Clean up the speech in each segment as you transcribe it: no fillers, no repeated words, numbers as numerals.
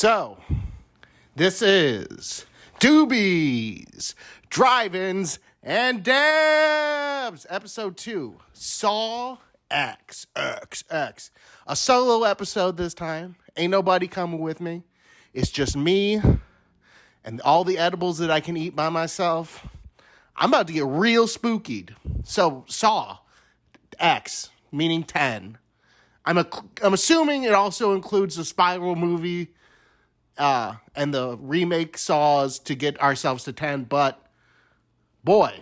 So, this is Doobies, Drive-Ins, and Dabs, Episode 2, Saw X. A solo episode this time. Ain't nobody coming with me. It's just me and all the edibles that I can eat by myself. I'm about to get real spookied. So, Saw X, meaning 10. I'm assuming it also includes the Spiral movie and the remake Saws to get ourselves to 10. But, boy,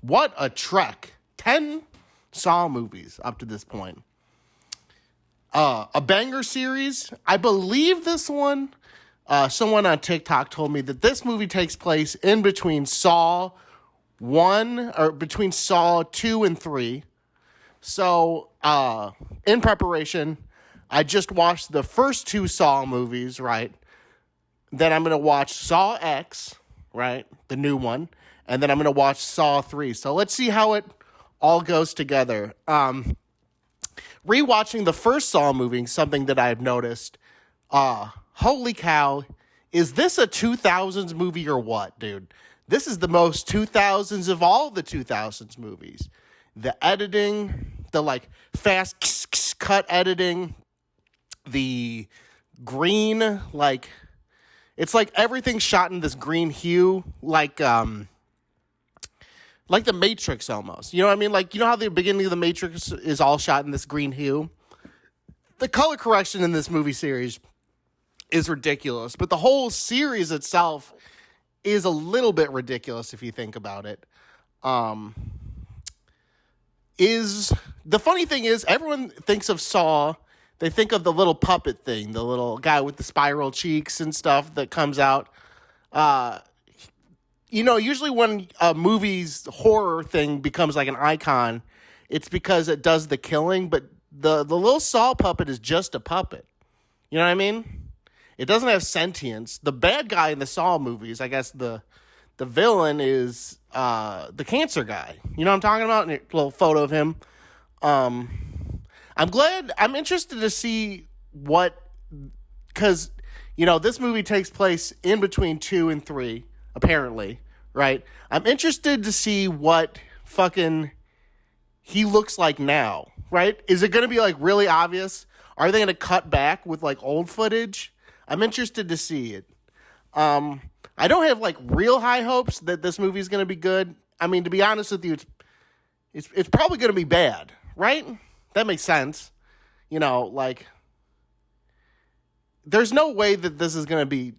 what a trek. 10 Saw movies up to this point. A banger series. I believe this one, someone on TikTok told me that this movie takes place in between Saw 1, or between Saw 2 and 3. So, in preparation, I just watched the first two Saw movies, right? Then I'm going to watch Saw X, right? The new one. And then I'm going to watch Saw 3. So let's see how it all goes together. Rewatching the first Saw movie, something that I've noticed. Holy cow. Is this a 2000s movie or what, dude? This is the most 2000s of all the 2000s movies. The editing, the fast cut editing, the green, it's like everything shot in this green hue, like the Matrix almost. You know what I mean? You know how the beginning of the Matrix is all shot in this green hue? The color correction in this movie series is ridiculous, but the whole series itself is a little bit ridiculous if you think about it. The funny thing is, everyone thinks of Saw, they think of the little puppet thing, the little guy with the spiral cheeks and stuff that comes out. Usually when a movie's horror thing becomes like an icon, it's because it does the killing, but the little Saw puppet is just a puppet. You know what I mean? It doesn't have sentience. The bad guy in the Saw movies, I guess the villain is the cancer guy. You know what I'm talking about? A little photo of him. I'm interested to see because, this movie takes place in between 2 and 3, apparently, right? I'm interested to see what fucking he looks like now, right? Is it going to be, really obvious? Are they going to cut back with, old footage? I'm interested to see it. I don't have, real high hopes that this movie is going to be good. I mean, to be honest with you, it's probably going to be bad, right? That makes sense. There's no way that this is going to be,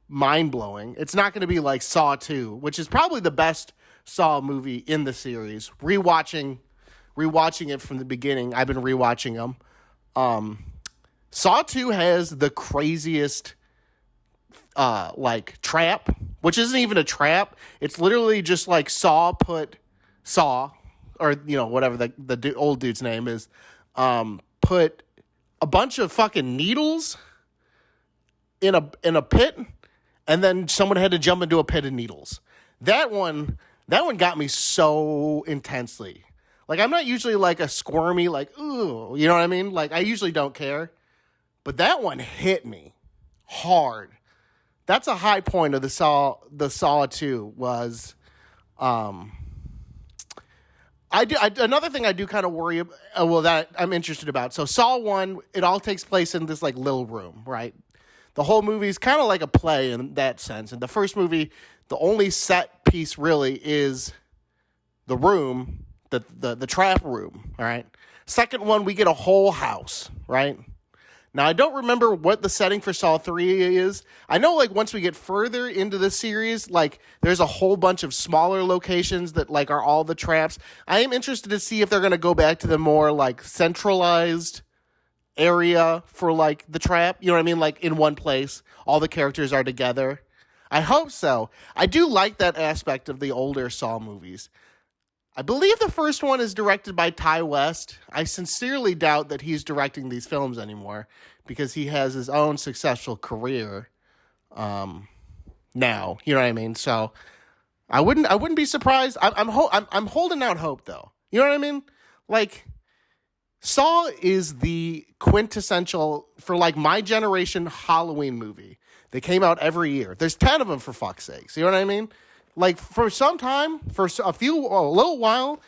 mind-blowing. It's not going to be like Saw 2, which is probably the best Saw movie in the series. Rewatching it from the beginning, I've been rewatching them. Saw 2 has the craziest trap, which isn't even a trap. It's literally just Saw, or whatever the old dude's name is, put a bunch of fucking needles in a pit, and then someone had to jump into a pit of needles. That one got me so intensely. I'm not usually a squirmy, ooh, you know what I mean? I usually don't care. But that one hit me hard. That's a high point of the Saw 2 was, another thing I do kind of worry about, that I'm interested about. So Saw 1, it all takes place in this little room, right? The whole movie is kind of like a play in that sense. In the first movie, the only set piece really is the room, the trap room, all right? Second one, we get a whole house, right? Now, I don't remember what the setting for Saw 3 is. I know, once we get further into the series, there's a whole bunch of smaller locations that, are all the traps. I am interested to see if they're going to go back to the more, centralized area for, the trap. You know what I mean? In one place, all the characters are together. I hope so. I do like that aspect of the older Saw movies. I believe the first one is directed by Ty West. I sincerely doubt that he's directing these films anymore because he has his own successful career now. You know what I mean? So I wouldn't be surprised. I'm holding out hope though. You know what I mean? Saw is the quintessential, for my generation, Halloween movie. They came out every year. There's 10 of them, for fuck's sakes. You know what I mean? Like, for some time, for a little while,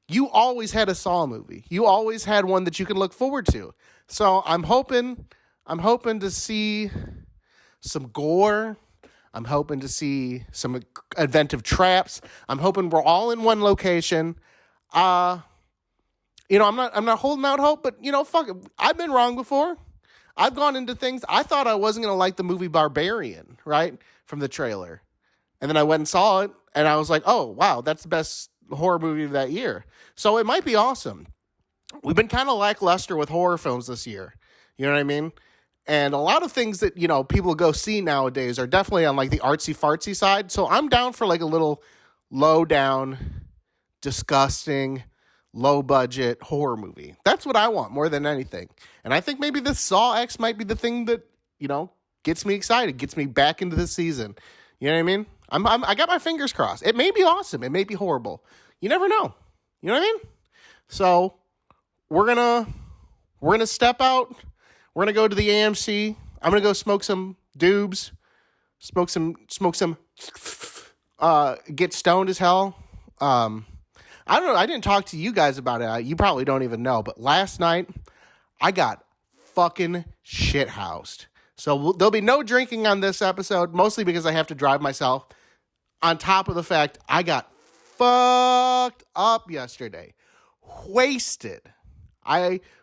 you always had a Saw movie. You always had one that you could look forward to. So I'm hoping to see some gore. I'm hoping to see some inventive traps. I'm hoping we're all in one location. I'm not holding out hope, but fuck it. I've been wrong before. I've gone into things. I thought I wasn't going to like the movie Barbarian, right? From the trailer. And then I went and saw it, and I was like, oh, wow, that's the best horror movie of that year. So it might be awesome. We've been kind of lackluster with horror films this year. You know what I mean? And a lot of things that, people go see nowadays are definitely on, like, the artsy-fartsy side. So I'm down for, like, a little low-down, disgusting, low-budget horror movie. That's what I want more than anything. And I think maybe this Saw X might be the thing that, gets me excited, gets me back into the season. You know what I mean? I got my fingers crossed. It may be awesome. It may be horrible. You never know. You know what I mean? So we're gonna step out. We're gonna go to the AMC. I'm gonna go smoke some doobs, smoke some, get stoned as hell. I don't know. I didn't talk to you guys about it. You probably don't even know. But last night, I got fucking shithoused. So there'll be no drinking on this episode, mostly because I have to drive myself. On top of the fact, I got fucked up yesterday. Wasted.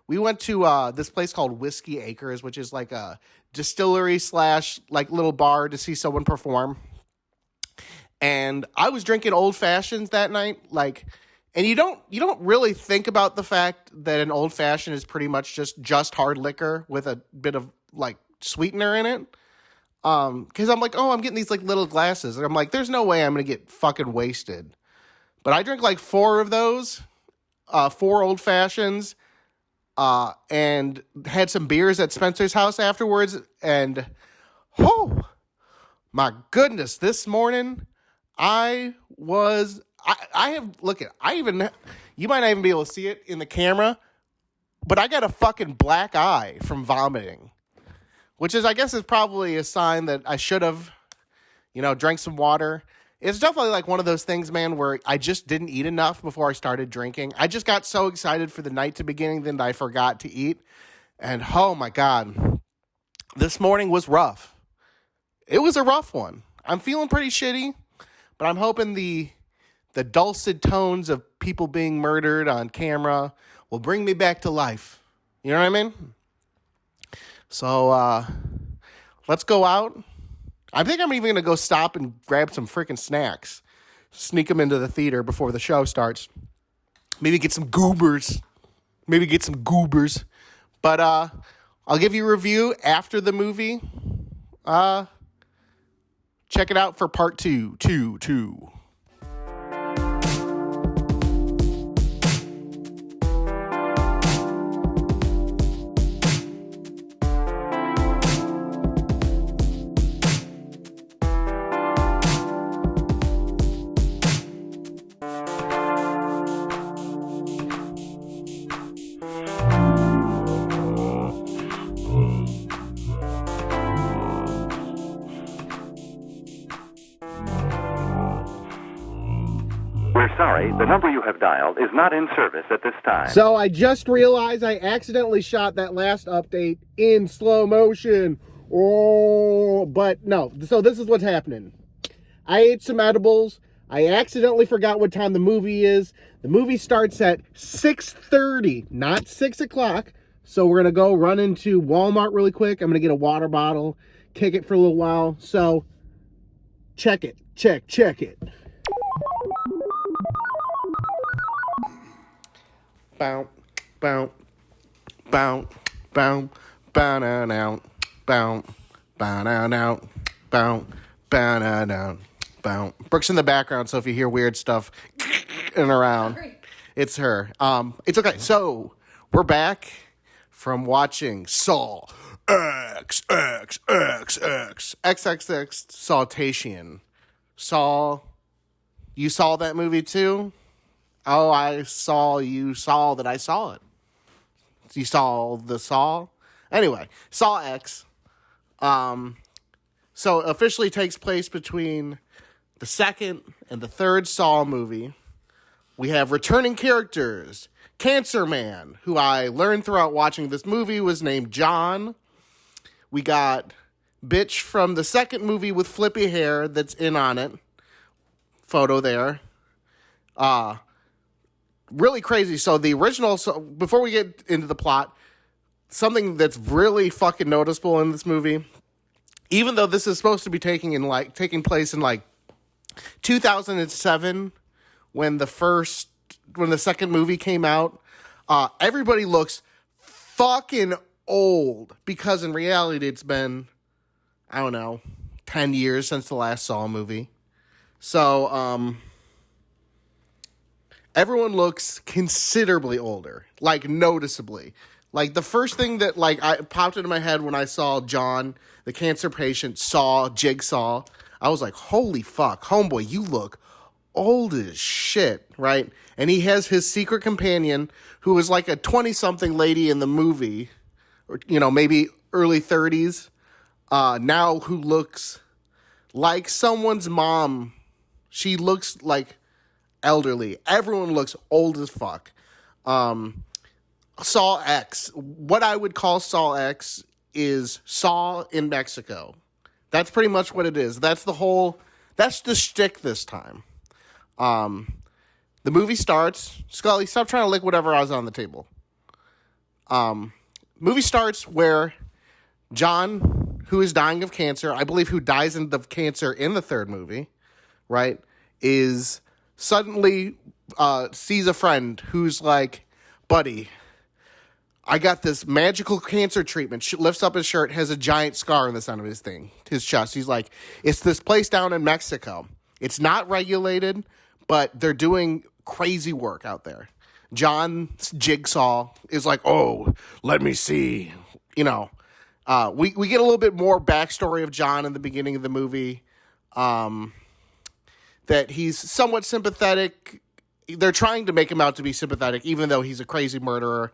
We went to this place called Whiskey Acres, which is like a distillery / like little bar to see someone perform. And I was drinking old fashions that night, and you don't really think about the fact that an old fashioned is pretty much just hard liquor with a bit of like sweetener in it. Because I'm like, oh, I'm getting these like little glasses, and I'm like, there's no way I'm gonna get fucking wasted. But I drank like 4 of those, 4 old fashions, and had some beers at Spencer's house afterwards. And oh my goodness, this morning you might not even be able to see it in the camera, but I got a fucking black eye from vomiting, which is, I guess, is probably a sign that I should have, drank some water. It's definitely like one of those things, man, where I just didn't eat enough before I started drinking. I just got so excited for the night to begin that I forgot to eat. And oh my God, this morning was rough. It was a rough one. I'm feeling pretty shitty, but I'm hoping the dulcet tones of people being murdered on camera will bring me back to life. You know what I mean? So, let's go out. I think I'm even going to go stop and grab some freaking snacks. Sneak them into the theater before the show starts. Maybe get some goobers. But, I'll give you a review after the movie. Check it out for part 2. We're sorry, the number you have dialed is not in service at this time. So I just realized I accidentally shot that last update in slow motion. Oh, but no. So this is what's happening. I ate some edibles. I accidentally forgot what time the movie is. The movie starts at 6:30, not 6 o'clock. So we're going to go run into Walmart really quick. I'm going to get a water bottle, kick it for a little while. So check it. Check it. Bow, bow, bow, bow, bow, now, now, bow, bow, now, now, bow, bow, now, now, bow. Brooke's in the background, so if you hear weird stuff and around, it's her. It's okay. So we're back from watching Saw XXXX Saltation. You saw that movie too? Oh, you saw that I saw it. You saw the Saw? Anyway, Saw X. So officially takes place between the second and the third Saw movie. We have returning characters. Cancer Man, who I learned throughout watching this movie was named John. We got bitch from the second movie with flippy hair that's in on it. Photo there. Really crazy. So the original, before we get into the plot, something that's really fucking noticeable in this movie, even though this is supposed to be taking place in 2007, when the second movie came out, everybody looks fucking old, because in reality it's been, I don't know, 10 years since the last Saw movie. So, everyone looks considerably older, noticeably. The first thing that, I popped into my head when I saw John, the cancer patient, saw Jigsaw, I was like, holy fuck, homeboy, you look old as shit, right? And he has his secret companion, who is like a 20-something lady in the movie, or, maybe early 30s, now, who looks like someone's mom. She looks like elderly. Everyone looks old as fuck. Saw X. What I would call Saw X is Saw in Mexico. That's pretty much what it is. That's the shtick this time. The movie starts. Scully, stop trying to lick whatever I was on the table. Movie starts where John, who is dying of cancer, I believe who dies of cancer in the third movie, right, is suddenly sees a friend who's like, buddy, I got this magical cancer treatment. Lifts up his shirt, has a giant scar in the center of his chest. He's like, it's this place down in Mexico. It's not regulated, but they're doing crazy work out there. John's Jigsaw is like, oh, let me see. We get a little bit more backstory of John in the beginning of the movie. That he's somewhat sympathetic. They're trying to make him out to be sympathetic, even though he's a crazy murderer.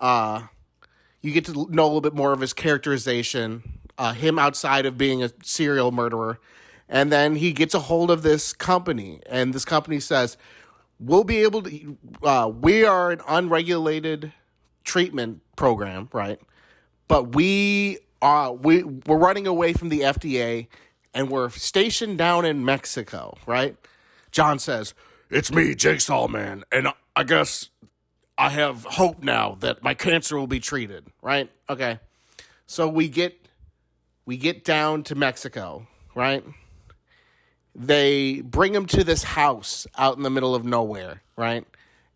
You get to know a little bit more of his characterization, him outside of being a serial murderer. And then he gets a hold of this company, and this company says, we'll be able to, we are an unregulated treatment program, right? But we're running away from the FDA, and we're stationed down in Mexico, right? John says, it's me, Jigsaw Man, and I guess I have hope now that my cancer will be treated, right? Okay. So we get down to Mexico, right? They bring him to this house out in the middle of nowhere, right?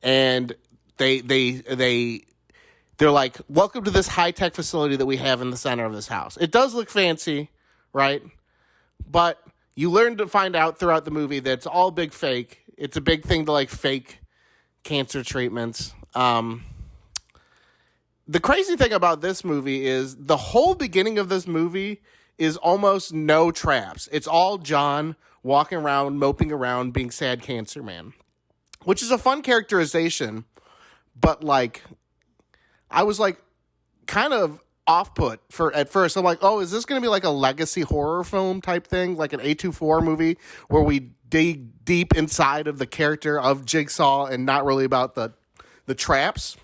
And they're like, welcome to this high-tech facility that we have in the center of this house. It does look fancy, right? But you learn to find out throughout the movie that it's all big fake. It's a big thing to fake cancer treatments. The crazy thing about this movie is the whole beginning of this movie is almost no traps. It's all John walking around, moping around, being sad cancer man, which is a fun characterization. But I was kind of off-put at first. I'm like, oh, is this going to be like a legacy horror film type thing? Like an A24 movie where we dig deep inside of the character of Jigsaw and not really about the traps?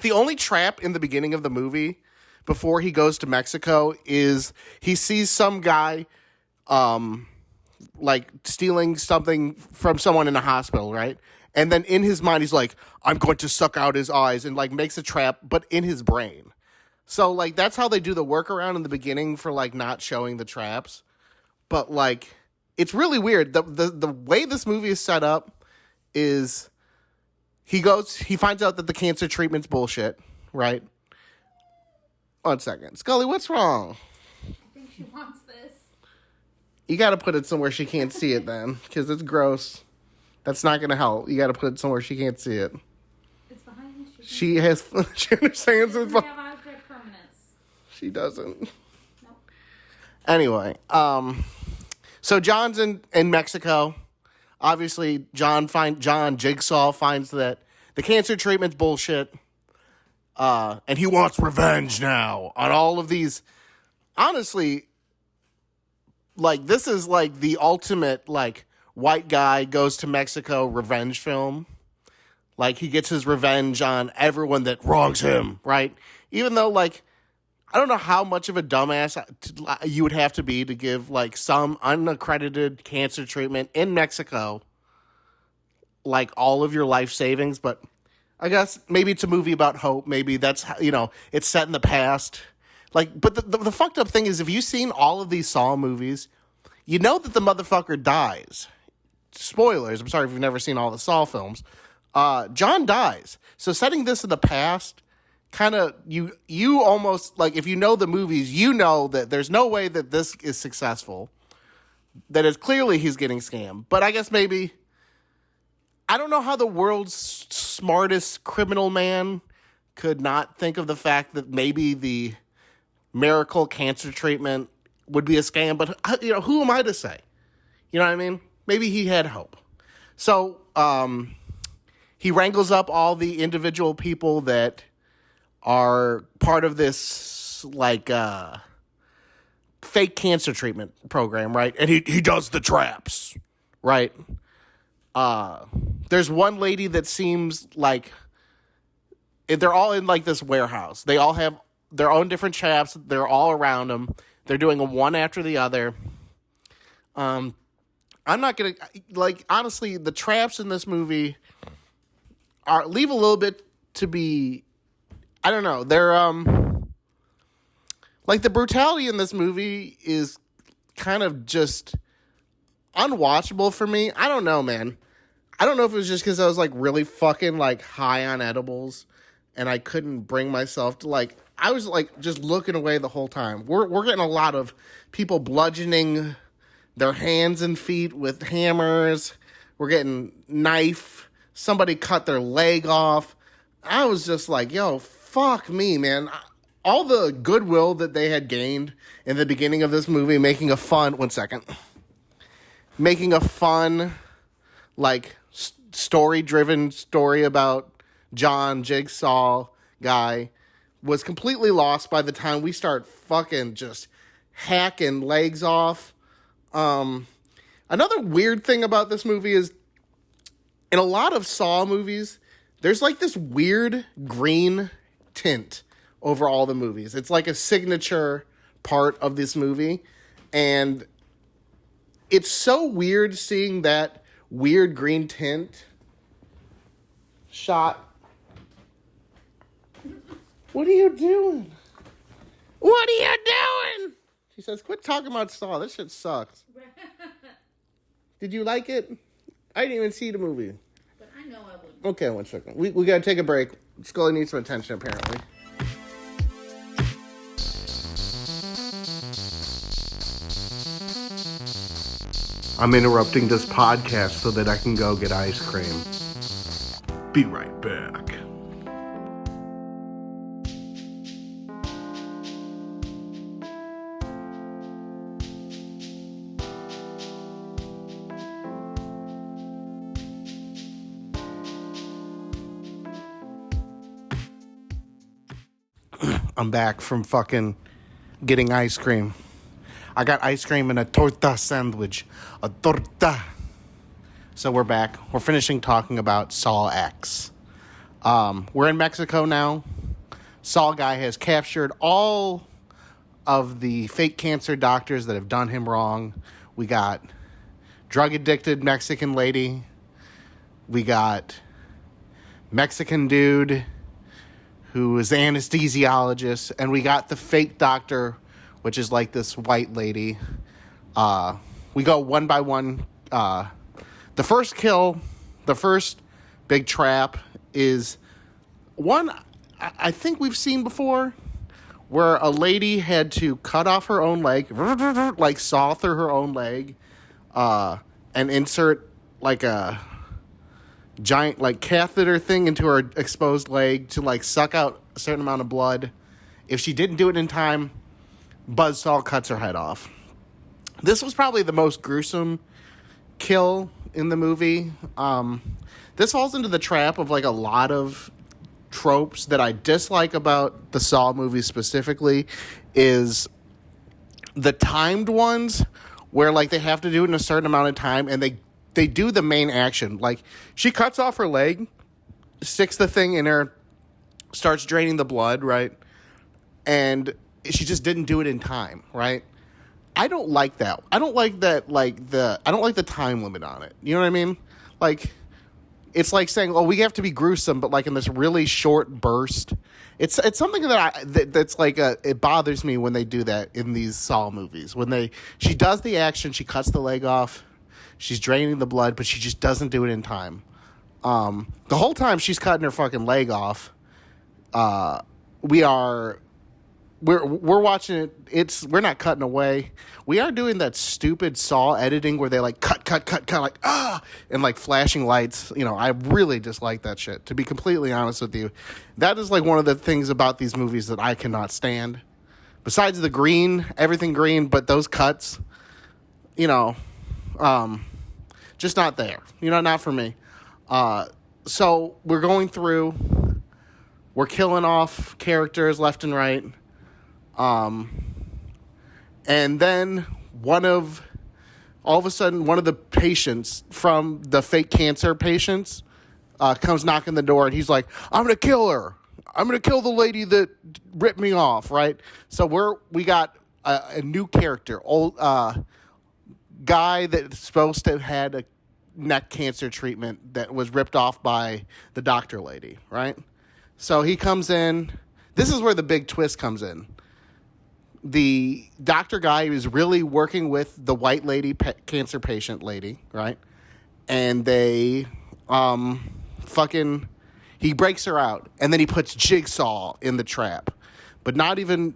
The only trap in the beginning of the movie before he goes to Mexico is he sees some guy, stealing something from someone in a hospital, right? And then in his mind, he's like, I'm going to suck out his eyes, and makes a trap, but in his brain. So that's how they do the workaround in the beginning for not showing the traps. But it's really weird. The way this movie is set up is he finds out that the cancer treatment's bullshit, right? 1 second. Scully, what's wrong? I think she wants this. You got to put it somewhere she can't see it then, because it's gross. That's not going to help. You got to put it somewhere she can't see it. It's behind me. She understands it. it. Have object permanence. She doesn't. Nope. Anyway, so John's in Mexico. Obviously, John Jigsaw finds that the cancer treatment's bullshit. And he wants revenge now on all of these. Honestly, like, this is like the ultimate, like, white guy goes to Mexico revenge film. Like, he gets his revenge on everyone that wrongs him, right? Even though, like, I don't know how much of a dumbass you would have to be to give, like, some unaccredited cancer treatment in Mexico, like, all of your life savings. But I guess maybe it's a movie about hope. Maybe that's, how, it's set in the past. Like, but the fucked up thing is, if you've seen all of these Saw movies, you know that the motherfucker dies. Spoilers. I'm sorry if you've never seen all the Saw films. John dies. So setting this in the past, kind of, you almost, like, if you know the movies, you know that there's no way that this is successful. That is clearly he's getting scammed. But I guess maybe, I don't know how the world's smartest criminal man could not think of the fact that maybe the miracle cancer treatment would be a scam. But, who am I to say? You know what I mean? Maybe he had hope. So, he wrangles up all the individual people that are part of this, like, fake cancer treatment program, right? And he does the traps, right? There's one lady that seems like they're all in, like, this warehouse. They all have their own different traps. They're all around them. They're doing them one after the other. I'm not going to, like, honestly, the traps in this movie leave a little bit to be, I don't know. They're, like, the brutality in this movie is kind of just unwatchable for me. I don't know, man. I don't know if it was just because I was, like, really fucking, like, high on edibles and I couldn't bring myself to, like, I was, like, just looking away the whole time. We're getting a lot of people bludgeoning their hands and feet with hammers. We're getting knife. Somebody cut their leg off. I was just like, yo, fuck me, man. All the goodwill that they had gained in the beginning of this movie, making a fun, like, story-driven story about John Jigsaw guy, was completely lost by the time we start fucking just hacking legs off. Another weird thing about this movie is, in a lot of Saw movies, there's, like, this weird green tint over all the movies. It's like a signature part of this movie. And it's so weird seeing that weird green tint shot. What are you doing? What are you doing? She says, quit talking about Saw. This shit sucks. Did you like it? I didn't even see the movie. But I know I would. Okay, 1 second. We gotta take a break. Scully needs some attention, apparently. I'm interrupting this podcast so that I can go get ice cream. Be right back. I'm back from fucking getting ice cream. I got ice cream and a torta sandwich. A torta. So we're back. We're finishing talking about Saw X. We're in Mexico now. Saw guy has captured all of the fake cancer doctors that have done him wrong. We got drug-addicted Mexican lady. We got Mexican dude who is anesthesiologist, and we got the fake doctor, which is like this white lady. We go one by one. The first kill, the first big trap is one I think we've seen before, where a lady had to cut off her own leg, like saw through her own leg, and insert like a giant like catheter thing into her exposed leg to like suck out a certain amount of blood. If she didn't do it in time, Buzzsaw cuts her head off. This was probably the most gruesome kill in the movie. This falls into the trap of like a lot of tropes that I dislike about the Saw movies specifically, is the timed ones where like they have to do it in a certain amount of time, and they do the main action. Like she cuts off her leg, sticks the thing in her, starts draining the blood, right? And she just didn't do it in time, right? I don't like that. I don't like that, I don't like the time limit on it. You know what I mean? Like, it's like saying, oh, we have to be gruesome, but like in this really short burst. It's something that's like, it bothers me when they do that in these Saw movies. When she does the action, she cuts the leg off, she's draining the blood, but she just doesn't do it in time. The whole time she's cutting her fucking leg off, we're watching it. We're not cutting away. We are doing that stupid Saw editing where they like cut, like and like flashing lights. You know, I really dislike that shit. To be completely honest with you, that is like one of the things about these movies that I cannot stand. Besides the green, everything green, but those cuts, you know, just not there. You know, not for me. So we're going through. We're killing off characters left and right. And then all of a sudden, one of the patients from the fake cancer patients comes knocking the door, and he's like, I'm going to kill her. I'm going to kill the lady that ripped me off, right? So we got a new character, old guy that's supposed to have had a neck cancer treatment that was ripped off by the doctor lady, right? So he comes in. This is where the big twist comes in. The doctor guy is really working with the white lady, cancer patient lady, right? And they, he breaks her out, and then he puts Jigsaw in the trap. But not even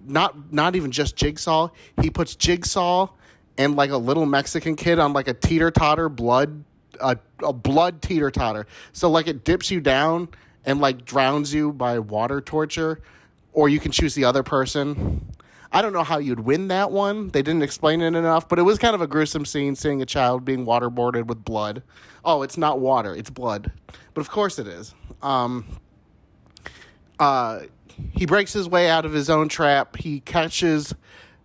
just Jigsaw. He puts Jigsaw and like a little Mexican kid on like a teeter-totter a blood teeter-totter. So like it dips you down and like drowns you by water torture, or you can choose the other person. I don't know how you'd win that one. They didn't explain it enough, but it was kind of a gruesome scene, seeing a child being waterboarded with blood. Oh, it's not water, it's blood. But of course it is. He breaks his way out of his own trap. He catches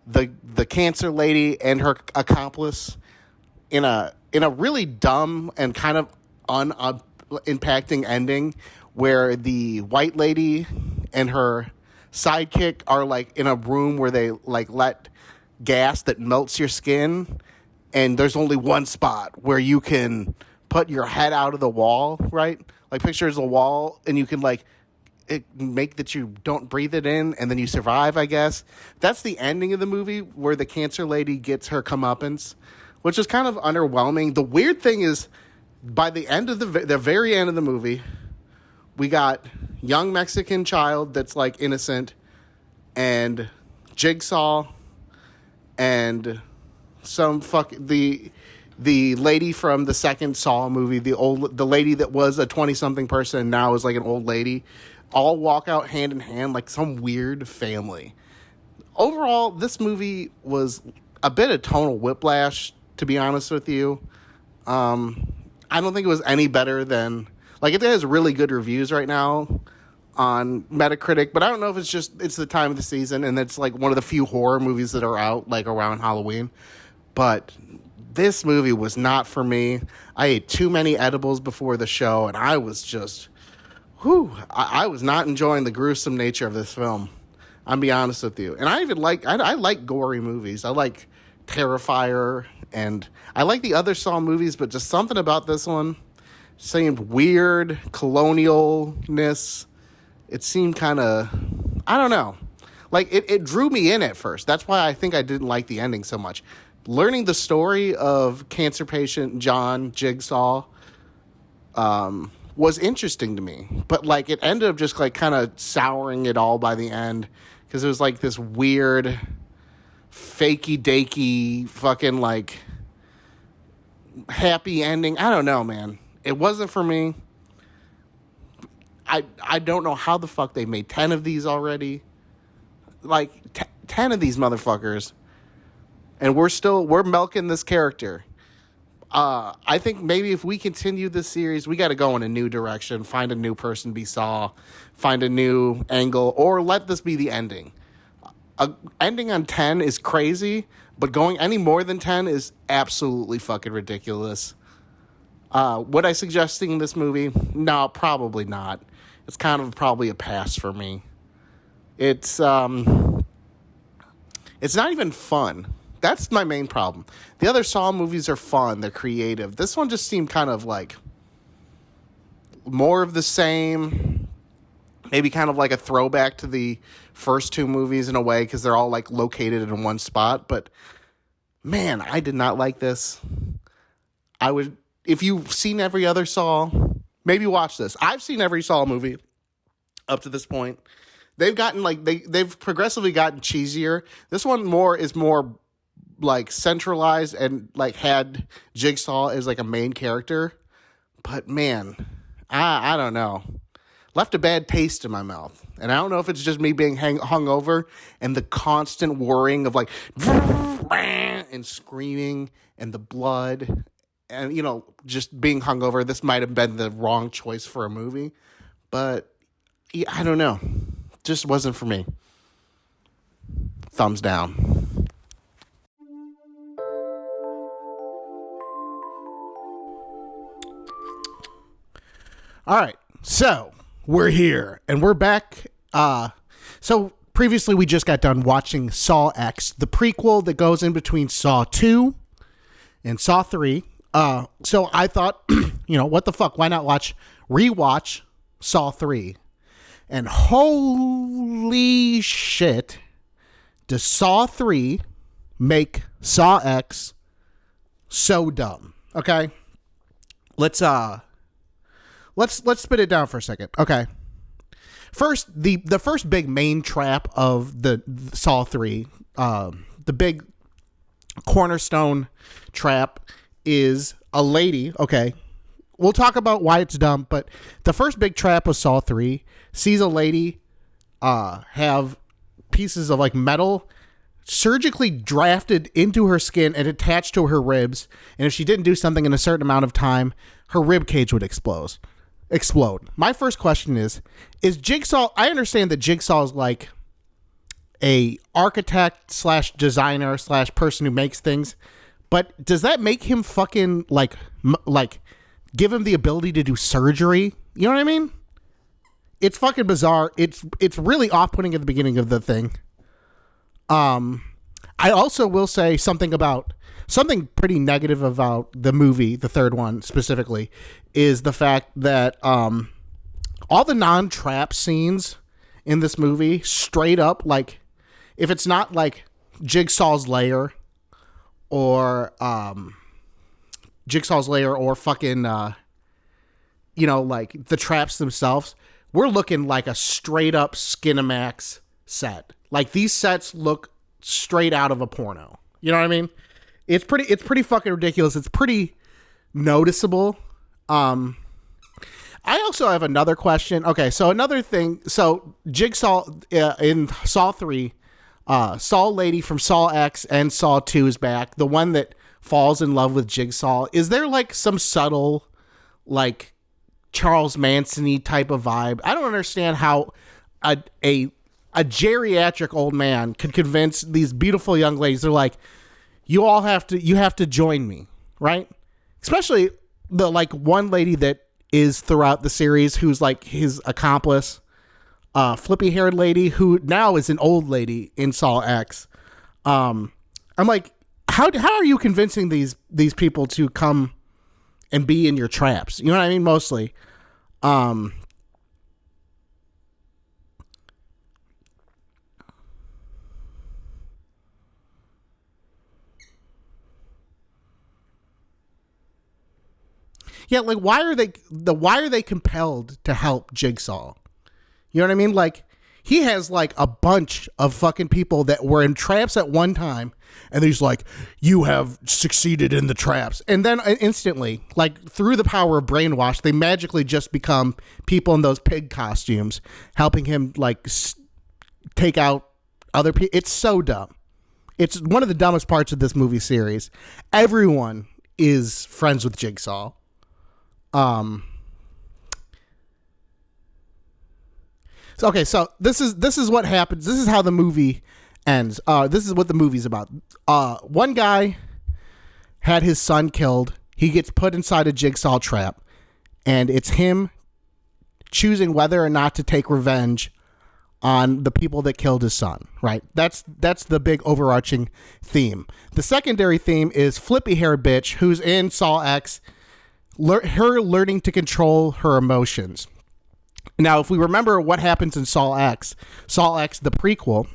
the cancer lady and her accomplice in a really dumb and kind of unimpacting ending, where the white lady and her sidekick are like in a room where they like let gas that melts your skin, and there's only one spot where you can put your head out of the wall, right? Like picture there's a wall, and you can like make that you don't breathe it in, and then you survive, I guess. That's the ending of the movie, where the cancer lady gets her comeuppance, which is kind of underwhelming. The weird thing is, by the end of the very end of the movie, we got young Mexican child that's like innocent, and Jigsaw, and the lady from the second Saw movie, the lady that was a 20-something person and now is like an old lady, all walk out hand in hand like some weird family. Overall, this movie was a bit of tonal whiplash, to be honest with you. I don't think it was any better than... Like, it has really good reviews right now on Metacritic, but I don't know if it's the time of the season, and it's like one of the few horror movies that are out, like, around Halloween. But this movie was not for me. I ate too many edibles before the show, and I was just... I was not enjoying the gruesome nature of this film. I'll be honest with you. And I even I like gory movies. I like Terrifier, and I like the other Saw movies, but just something about this one seemed weird, colonialness. It seemed kind of, I don't know. Like, it drew me in at first. That's why I think I didn't like the ending so much. Learning the story of cancer patient John Jigsaw was interesting to me. But, like, it ended up just, like, kind of souring it all by the end. Because it was, like, this weird, fakey-dakey, fucking, like, happy ending. I don't know, man. It wasn't for me. I don't know how the fuck they made 10 of these already. Like, 10 of these motherfuckers. And we're milking this character. I think maybe if we continue this series, we got to go in a new direction, find a new person to be Saw, find a new angle, or let this be the ending. ending on 10 is crazy, but going any more than 10 is absolutely fucking ridiculous. Would I suggest seeing this movie? No, probably not. It's kind of probably a pass for me. It's not even fun. That's my main problem. The other Saw movies are fun. They're creative. This one just seemed kind of like more of the same. Maybe kind of like a throwback to the first two movies in a way, because they're all like located in one spot. But man, I did not like this. If you've seen every other Saw, maybe watch this. I've seen every Saw movie up to this point. They've gotten they've progressively gotten cheesier. This one is more like centralized and like had Jigsaw as like a main character. But man, I don't know. Left a bad taste in my mouth. And I don't know if it's just me being hungover and the constant worrying of like and screaming and the blood and, just being hungover. This might have been the wrong choice for a movie. But yeah, I don't know. Just wasn't for me. Thumbs down. All right. So we're here and we're back. So previously we just got done watching Saw X, the prequel that goes in between Saw 2 and Saw 3. So I thought, what the fuck? Why not rewatch Saw 3? And holy shit, does Saw 3 make Saw X so dumb? Okay. Let's spit it down for a second. Okay. First, the first big main trap of the Saw 3, the big cornerstone trap is a lady. Okay. We'll talk about why it's dumb, but the first big trap of Saw 3 sees a lady have pieces of like metal surgically drafted into her skin and attached to her ribs, and if she didn't do something in a certain amount of time, her rib cage would explode. My first question is Jigsaw, I understand that Jigsaw is like a architect / designer / person who makes things, but does that make him fucking like give him the ability to do surgery? You know what I mean? It's fucking bizarre. It's really off-putting at the beginning of the thing. I also will say something pretty negative about the movie, the third one specifically, is the fact that all the non-trap scenes in this movie, straight up, like, if it's not like Jigsaw's lair or fucking like the traps themselves, we're looking like a straight up Skinamax set. Like, these sets look straight out of a porno. You know what I mean? It's pretty fucking ridiculous. It's pretty noticeable. I also have another question. Okay, so another thing. So Jigsaw in Saw 3, Saw lady from Saw X and Saw 2 is back. The one that falls in love with Jigsaw. Is there like some subtle, like, Charles Manson-y type of vibe? I don't understand how a geriatric old man could convince these beautiful young ladies. They're like, you have to join me, right? Especially the like one lady that is throughout the series who's like his accomplice, flippy haired lady who now is an old lady in Saw X. I'm like, how are you convincing these people to come and be in your traps? You know what I mean? Mostly. Yeah, like why are they compelled to help Jigsaw? You know what I mean? Like, he has like a bunch of fucking people that were in traps at one time, and he's like, you have succeeded in the traps. And then instantly, like through the power of brainwash, they magically just become people in those pig costumes, helping him like take out other people. It's so dumb. It's one of the dumbest parts of this movie series. Everyone is friends with Jigsaw. So this is what happens. This is how the movie ends. This is what the movie's about. One guy had his son killed. He gets put inside a jigsaw trap, and it's him choosing whether or not to take revenge on the people that killed his son, right? That's the big overarching theme. The secondary theme is flippy hair bitch who's in Saw X, her learning to control her emotions. Now, if we remember what happens in Saw X, the prequel,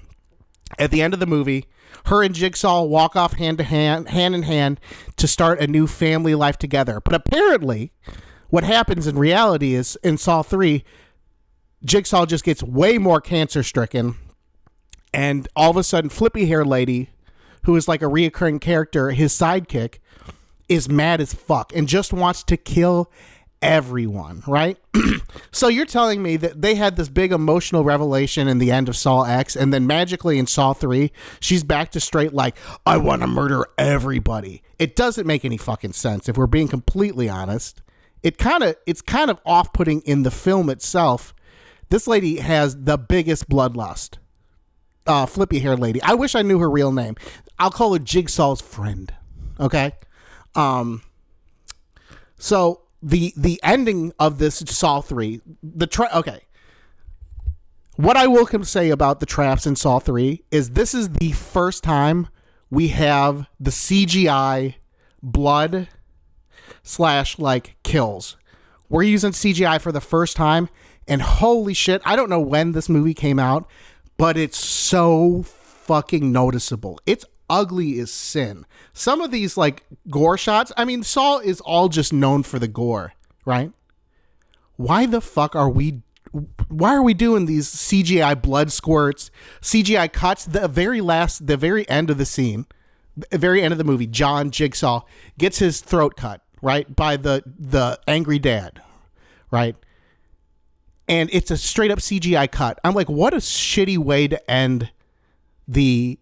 at the end of the movie, her and Jigsaw walk off hand in hand to start a new family life together. But apparently, what happens in reality is in Saw 3, Jigsaw just gets way more cancer stricken, and all of a sudden, flippy hair lady, who is like a reoccurring character, his sidekick, is mad as fuck and just wants to kill everyone, right? So you're telling me that they had this big emotional revelation in the end of Saw X, and then magically in Saw 3, she's back to straight like, I want to murder everybody. It doesn't make any fucking sense if we're being completely honest. It's kind of off-putting in the film itself. This lady has the biggest bloodlust. Flippy hair lady. I wish I knew her real name. I'll call her Jigsaw's friend. Okay? So the ending of this Saw 3, okay. What I will say about the traps in Saw 3 is this is the first time we have the CGI blood / like kills. We're using CGI for the first time, and holy shit, I don't know when this movie came out, but it's so fucking noticeable. It's ugly as sin. Some of these like gore shots, I mean, Saw is all just known for the gore, right? Why the fuck are we doing these CGI blood squirts, CGI cuts? The very end of the scene, the very end of the movie, John Jigsaw gets his throat cut, right, by the angry dad, right? And it's a straight up CGI cut. I'm like, what a shitty way to end the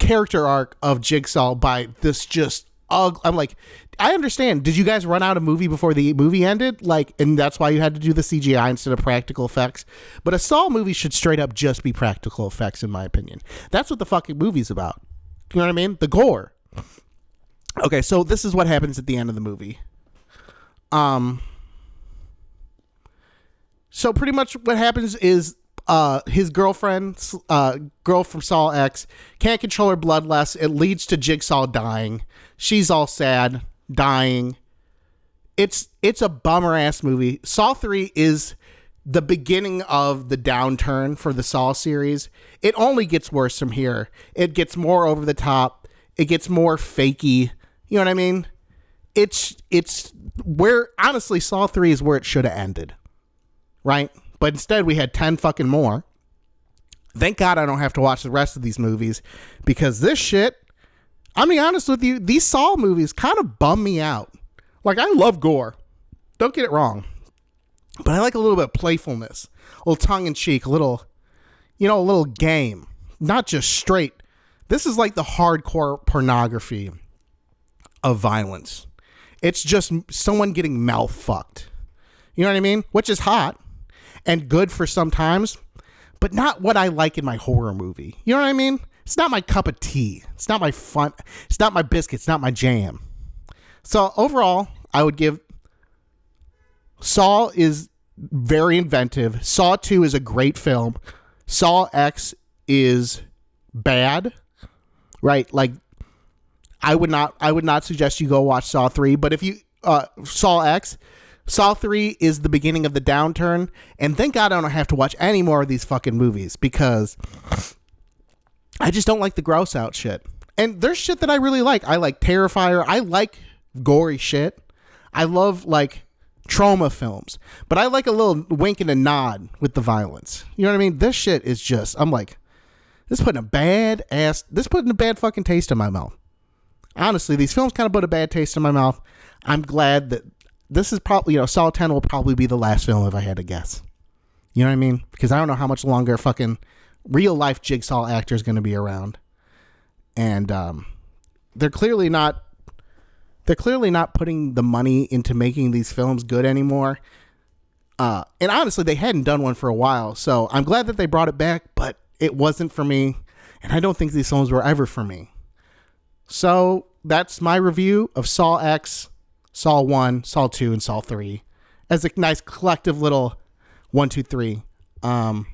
character arc of Jigsaw by this just ugly. I'm like, I understand. Did you guys run out of movie before the movie ended? Like, and that's why you had to do the CGI instead of practical effects. But a Saw movie should straight up just be practical effects, in my opinion. That's what the fucking movie's about. You know what I mean? The gore. Okay, so this is what happens at the end of the movie. So pretty much what happens is his girl from Saw X can't control her bloodlust. It leads to Jigsaw dying. She's all sad, dying. It's a bummer ass movie. Saw 3 is the beginning of the downturn for the Saw series. It only gets worse from here. It gets more over the top. It gets more fakey. You know what I mean? It's where, honestly, Saw 3 is where it should have ended. Right? But instead we had 10 fucking more. Thank God I don't have to watch the rest of these movies, because this shit, I'll be honest with you, these Saw movies kind of bum me out. Like, I love gore. Don't get it wrong. But I like a little bit of playfulness, a little tongue in cheek, a little game, not just straight. This is like the hardcore pornography of violence. It's just someone getting mouth fucked. You know what I mean? Which is hot and good for some times, but not what I like in my horror movie. You know what I mean? It's not my cup of tea. It's not my fun. It's not my biscuit. It's not my jam. So overall, I would give Saw is very inventive. Saw 2 is a great film. Saw X is bad, right? Like, I would not suggest you go watch Saw 3, but if you Saw X, Saw 3 is the beginning of the downturn, and thank God I don't have to watch any more of these fucking movies, because I just don't like the gross out shit. And there's shit that I really like. I like Terrifier. I like gory shit. I love, like, trauma films. But I like a little wink and a nod with the violence. You know what I mean? This shit is just, I'm like, this putting a bad fucking taste in my mouth. Honestly, these films kind of put a bad taste in my mouth. I'm glad that this is probably, Saw 10 will probably be the last film if I had to guess. You know what I mean? Because I don't know how much longer fucking real life Jigsaw actor is going to be around. And they're clearly not putting the money into making these films good anymore. And honestly, they hadn't done one for a while. So I'm glad that they brought it back, but it wasn't for me. And I don't think these films were ever for me. So that's my review of Saw X, Saw 1, Saw 2, and Saw 3 as a nice collective little 1, 2, 3. Come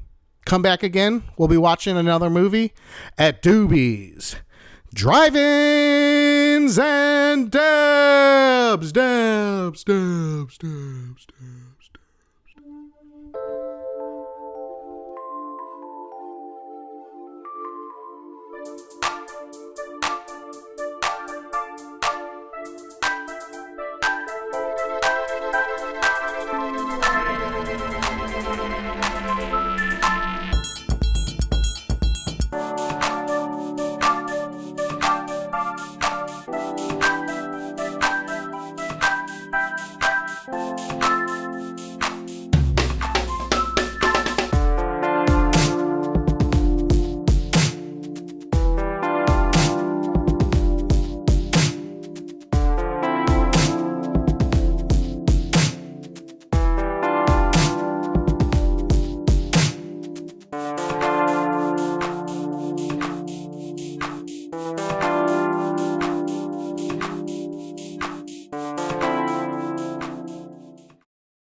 back again. We'll be watching another movie at Doobies, Drive-ins, and Dabs.